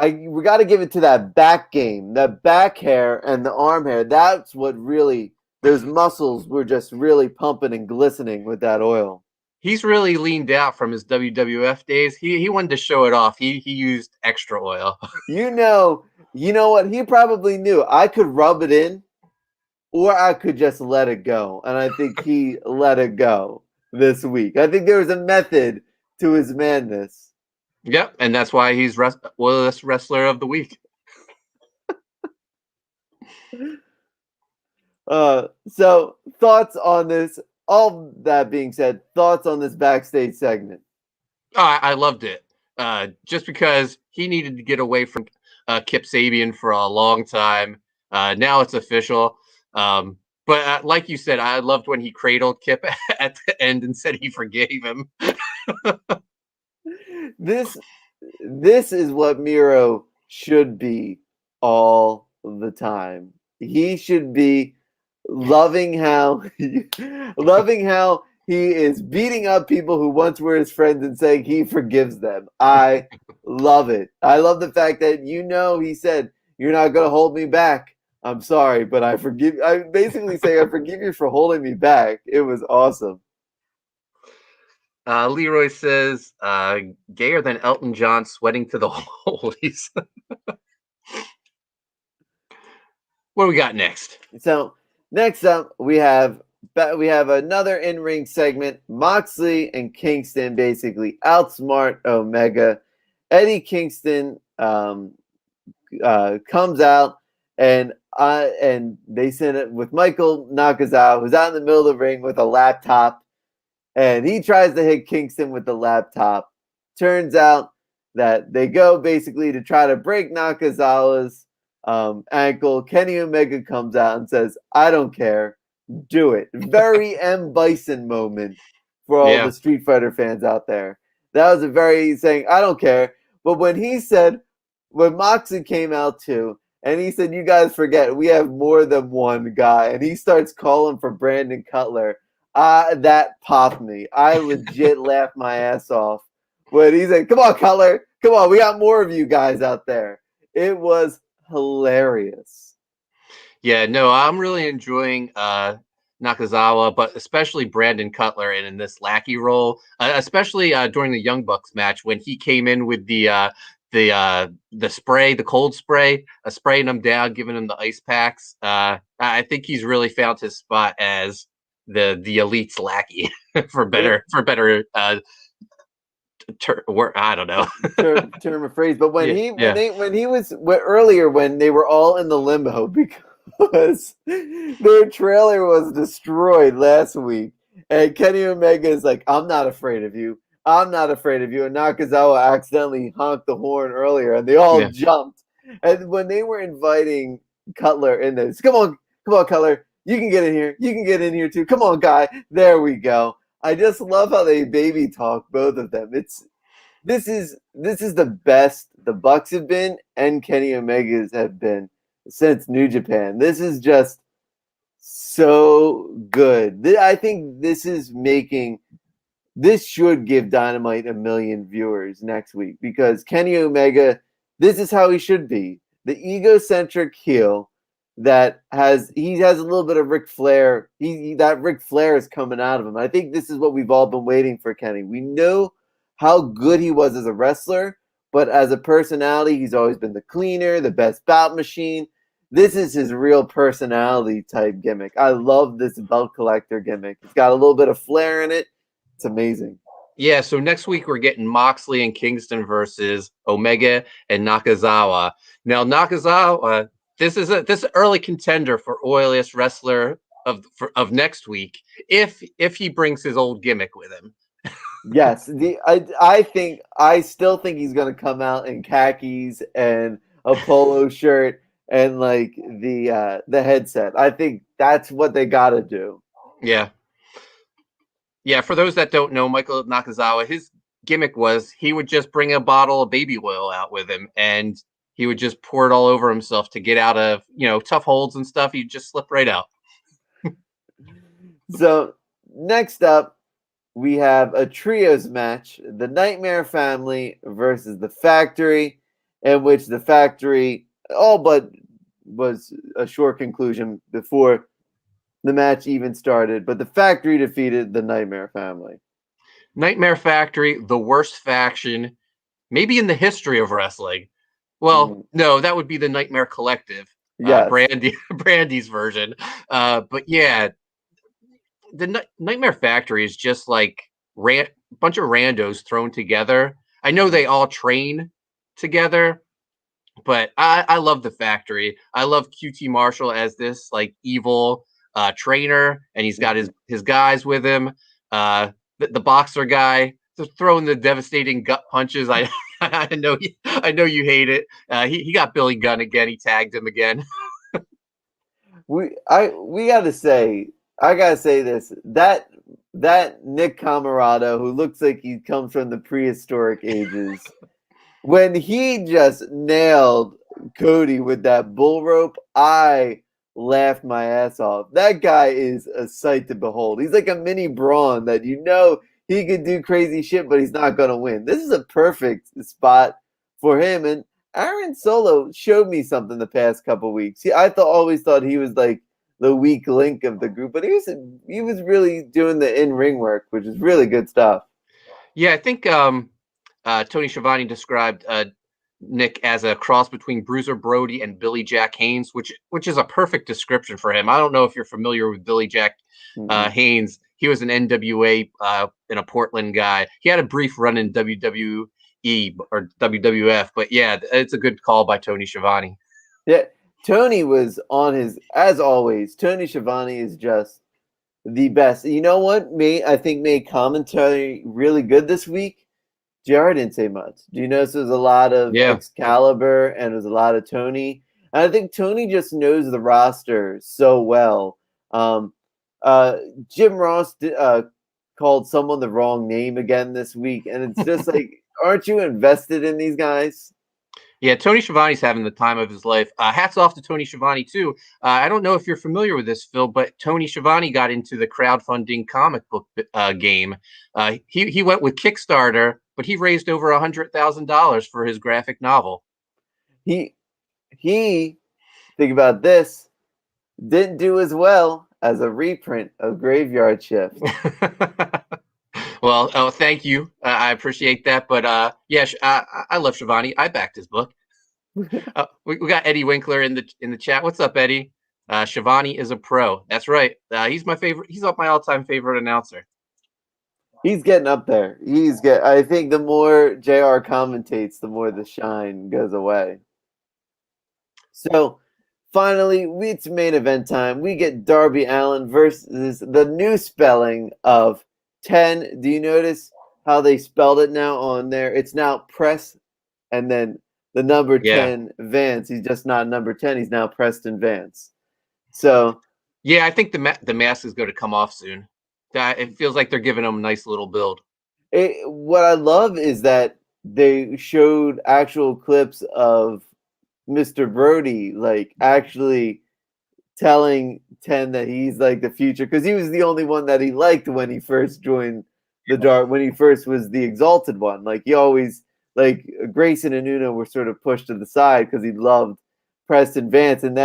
we got to give it to that back game, that back hair and the arm hair. That's what really, those muscles were just really pumping and glistening with that oil. He's really leaned out from his WWF days. He wanted to show it off. He used extra oil. You know what? He probably knew I could rub it in, or I could just let it go. And I think he let it go this week. I think there was a method to his madness. Yep, and that's why he's Oiliest Wrestler of the Week. So thoughts on this? All that being said, thoughts on this backstage segment? I loved it. Just because he needed to get away from Kip Sabian for a long time. Now it's official. But like you said, I loved when he cradled Kip at the end and said he forgave him. This is what Miro should be all the time. He should be loving how he is beating up people who once were his friends and saying he forgives them. I love it. I love the fact that he said, "You're not going to hold me back. I'm sorry, but I forgive." I basically say, "I forgive you for holding me back." It was awesome. Leroy says, gayer than Elton John sweating to the holies. What do we got next? So next up, we have another in-ring segment. Moxley and Kingston basically outsmart Omega. Eddie Kingston comes out and they send it with Michael Nakazawa, who's out in the middle of the ring with a laptop, and he tries to hit Kingston with the laptop. Turns out that they go basically to try to break Nakazawa's ankle. Kenny Omega comes out and says, "I don't care, do it." Very M. Bison moment for all the Street Fighter fans out there. That was a very saying, "I don't care." But when Moxley came out too, and he said, "You guys forget, we have more than one guy," and he starts calling for Brandon Cutler, that popped me. I legit laughed my ass off when he said, "Come on, Cutler, come on, we got more of you guys out there." It was hilarious. Yeah, no, I'm really enjoying Nakazawa, but especially Brandon Cutler in this lackey role, especially during the Young Bucks match when he came in with the spray, the cold spray, spraying him down, giving him the ice packs. I think he's really found his spot as the elite's lackey for better I don't know term of phrase, but when he was earlier when they were all in the limbo because their trailer was destroyed last week, and Kenny Omega is like, "I'm not afraid of you. I'm not afraid of you." And Nakazawa accidentally honked the horn earlier, and they all jumped. And when they were inviting Cutler in there, "Come on, Cutler. You can get in here. You can get in here too. Come on, guy." There we go. I just love how they baby talk, both of them. This is the best the Bucks have been and Kenny Omega's have been since New Japan. This is just so good. I think this is making this should give Dynamite 1 million viewers next week because Kenny Omega, this is how he should be. The egocentric heel that has a little bit of Ric Flair. That Ric Flair is coming out of him. I think this is what we've all been waiting for Kenny. We know how good he was as a wrestler, but as a personality, he's always been the cleaner, the best bout machine. This is his real personality type gimmick. I love this belt collector gimmick. It's got a little bit of flair in it. It's amazing. Yeah, so next week we're getting Moxley and Kingston versus Omega and Nakazawa. Now Nakazawa, this is an early contender for Oiliest Wrestler of next week if he brings his old gimmick with him. Yes, I still think he's gonna come out in khakis and a polo shirt and like the headset. I think that's what they gotta do. Yeah. Yeah, for those that don't know, Michael Nakazawa, his gimmick was he would just bring a bottle of baby oil out with him and he would just pour it all over himself to get out of, tough holds and stuff. He'd just slip right out. So next up, we have a trios match, the Nightmare Family versus the Factory, in which the Factory all but was a short conclusion before the match even started, but the Factory defeated the Nightmare Family. Nightmare Factory, the worst faction, maybe in the history of wrestling. Well, no, that would be the Nightmare Collective, yes. Brandy's version. But yeah, the Nightmare Factory is just like a bunch of randos thrown together. I know they all train together, but I love the Factory. I love QT Marshall as this like evil trainer, and he's got his guys with him. The boxer guy throwing the devastating gut punches. I know you hate it. He got Billy Gunn again. He tagged him again. I gotta say this, that Nick Camarado, who looks like he comes from the prehistoric ages, when he just nailed Cody with that bull rope, I laughed my ass off. That guy is a sight to behold. He's like a mini Braun that he could do crazy shit, but he's not gonna win. This is a perfect spot for him. And Aaron Solo showed me something the past couple weeks. Always thought he was like the weak link of the group, but he was really doing the in-ring work, which is really good stuff. Yeah, I think Tony Schiavone described Nick as a cross between Bruiser Brody and Billy Jack Haynes, which is a perfect description for him. I don't know if you're familiar with Billy Jack Haynes. He was an NWA and a Portland guy. He had a brief run in WWE or WWF, but yeah, it's a good call by Tony Schiavone. Yeah, Tony was on his, as always. Tony Schiavone is just the best. You know what? I think made commentary really good this week. JR didn't say much. Do you notice there's a lot of Excalibur and there's a lot of Tony? And I think Tony just knows the roster so well. Jim Ross called someone the wrong name again this week, and it's just like, aren't you invested in these guys? Yeah, Tony Schiavone's having the time of his life. Hats off to Tony Schiavone, too. I don't know if you're familiar with this, Phil, but Tony Schiavone got into the crowdfunding comic book game. He went with Kickstarter, but he raised over $100,000 for his graphic novel. He, think about this, didn't do as well as a reprint of Graveyard Shift. Well, thank you. I appreciate that. But yeah, I love Schiavone. I backed his book. We got Eddie Winkler in the chat. What's up, Eddie? Schiavone is a pro. That's right. He's my favorite. He's my all-time favorite announcer. He's getting up there. I think the more JR commentates, the more the shine goes away. So finally, it's main event time. We get Darby Allin versus the new spelling of 10. Do you notice how they spelled it now on there? It's now press and then the number 10 Vance. He's just not number 10. He's now Preston Vance. So yeah, I think the mask is going to come off soon. It feels like they're giving him a nice little build. What I love is that they showed actual clips of Mr. Brody like actually telling 10 that he's like the future, because he was the only one that he liked when he first joined the dark when he first was the exalted one. Like he always like Grayson and Uno were sort of pushed to the side because he loved Preston Vance, and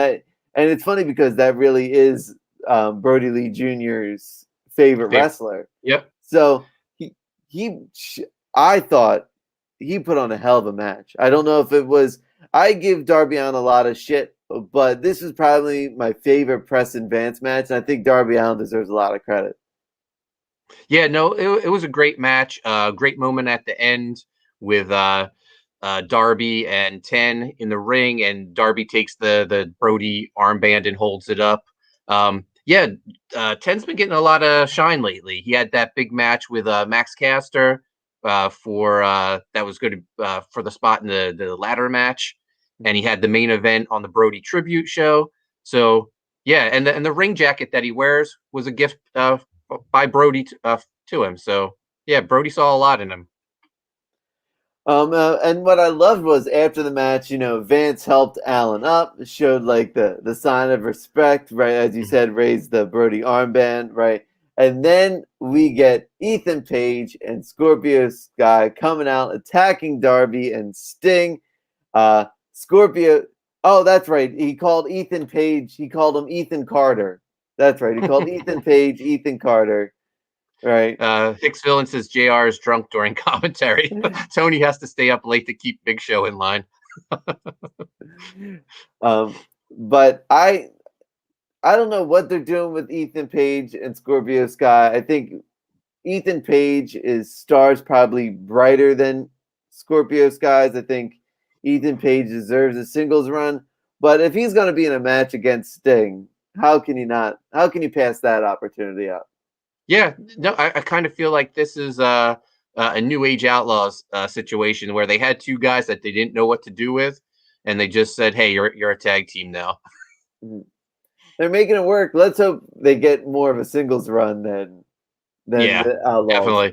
it's funny because that really is Brody Lee Jr.'s favorite wrestler. Yep. So he I thought he put on a hell of a match. I don't know if it was. I give Darby Allin a lot of shit, but this is probably my favorite Preston Vance match, and I think Darby Allin deserves a lot of credit. Yeah, no, it was a great match. Great moment at the end with Darby and 10 in the ring, and Darby takes the Brody armband and holds it up. Yeah, 10's been getting a lot of shine lately. He had that big match with Max Caster for that was good for the spot in the ladder match, and he had the main event on the Brody tribute show. So yeah, and the ring jacket that he wears was a gift by Brody to him. So yeah, Brody saw a lot in him. And what I loved was after the match, Vance helped Allen up, showed like the sign of respect, right? As you said, raised the Brody armband, right? And then we get Ethan Page and Scorpio Sky coming out, attacking Darby and Sting. Scorpio, oh, that's right. He called Ethan Page, he called him Ethan Carter. That's right. He called Ethan Page Ethan Carter. Right. Hicks Villain says JR is drunk during commentary. Tony has to stay up late to keep Big Show in line. But I don't know what they're doing with Ethan Page and Scorpio Sky. I think Ethan Page is stars probably brighter than Scorpio Sky's. I think Ethan Page deserves a singles run. But if he's going to be in a match against Sting, how can you pass that opportunity up? Yeah, no, I kind of feel like this is a New Age Outlaws situation where they had two guys that they didn't know what to do with, and they just said, "Hey, you're a tag team now." They're making it work. Let's hope they get more of a singles run than yeah, the Outlaws. Definitely.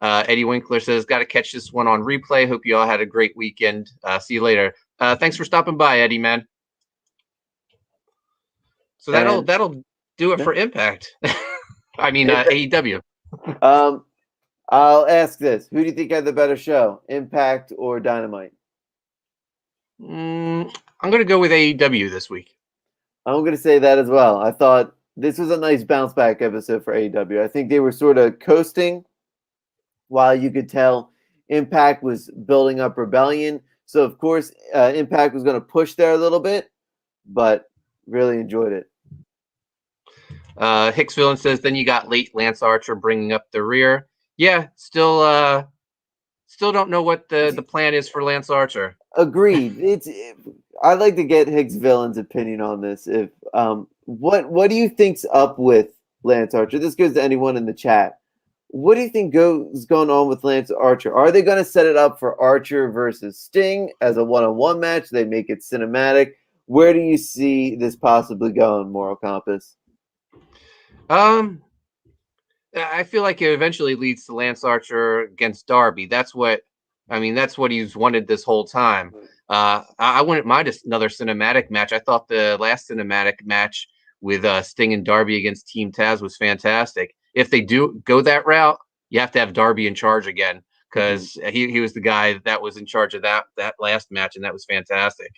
Eddie Winkler says, "Got to catch this one on replay. Hope you all had a great weekend. See you later. Thanks for stopping by, Eddie, man." So that'll do it for Impact. I mean, AEW. I'll ask this: who do you think had the better show, Impact or Dynamite? I'm going to go with AEW this week. I'm going to say that as well. I thought this was a nice bounce back episode for AEW. I think they were sort of coasting, while you could tell Impact was building up rebellion. So of course, Impact was going to push there a little bit, but really enjoyed it. Hicks Villain says, then you got late Lance Archer bringing up the rear. Yeah, still don't know what the plan is for Lance Archer. Agreed. I'd like to get Hicks Villain's opinion on this. If what do you think's up with Lance Archer? This goes to anyone in the chat. What do you think is going on with Lance Archer? Are they going to set it up for Archer versus Sting as a one-on-one match? They make it cinematic. Where do you see this possibly going, Moral Compass? I feel like it eventually leads to Lance Archer against Darby. That's what he's wanted this whole time. I wouldn't mind another cinematic match. I thought the last cinematic match with Sting and Darby against Team Taz was fantastic. If they do go that route, you have to have Darby in charge again, because he was the guy that was in charge of that last match, and that was fantastic.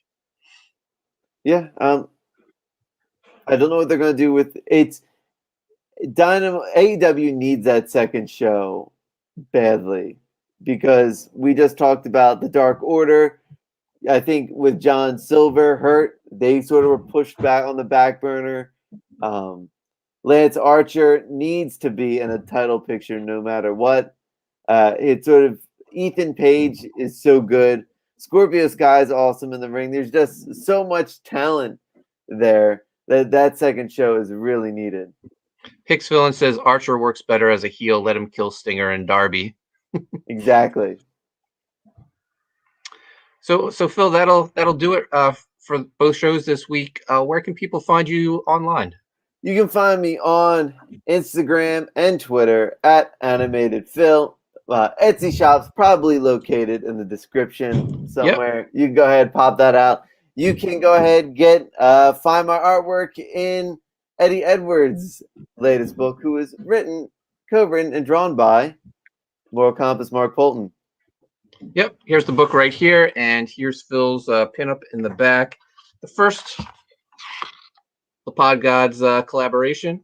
Yeah, I don't know what they're going to do with it. AEW needs that second show badly, because we just talked about the Dark Order. I think with John Silver hurt, they sort of were pushed back on the back burner. Lance Archer needs to be in a title picture no matter what. It's sort of Ethan Page is so good. Scorpio Sky is awesome in the ring. There's just so much talent there that second show is really needed. Hicks Villain says Archer works better as a heel. Let him kill Stinger and Darby. Exactly. So Phil, that'll do it for both shows this week. Where can people find you online? You can find me on Instagram and Twitter at Animated Phil. Etsy shop's probably located in the description somewhere. Yep. You can go ahead, pop that out. You can go ahead and find my artwork in Eddie Edwards' latest book, who has written co-written and drawn by Moral Compass Mark Poulton. Yep, here's the book right here, and here's Phil's pinup in the back. The first The Pod Gods collaboration.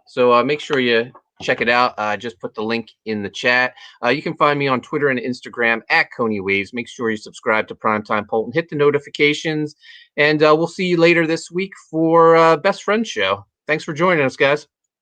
So make sure you check it out. Just put the link in the chat. You can find me on Twitter and Instagram at Coney Waves. Make sure you subscribe to Primetime Poulton. Hit the notifications, and we'll see you later this week for Best Friends Show. Thanks for joining us, guys.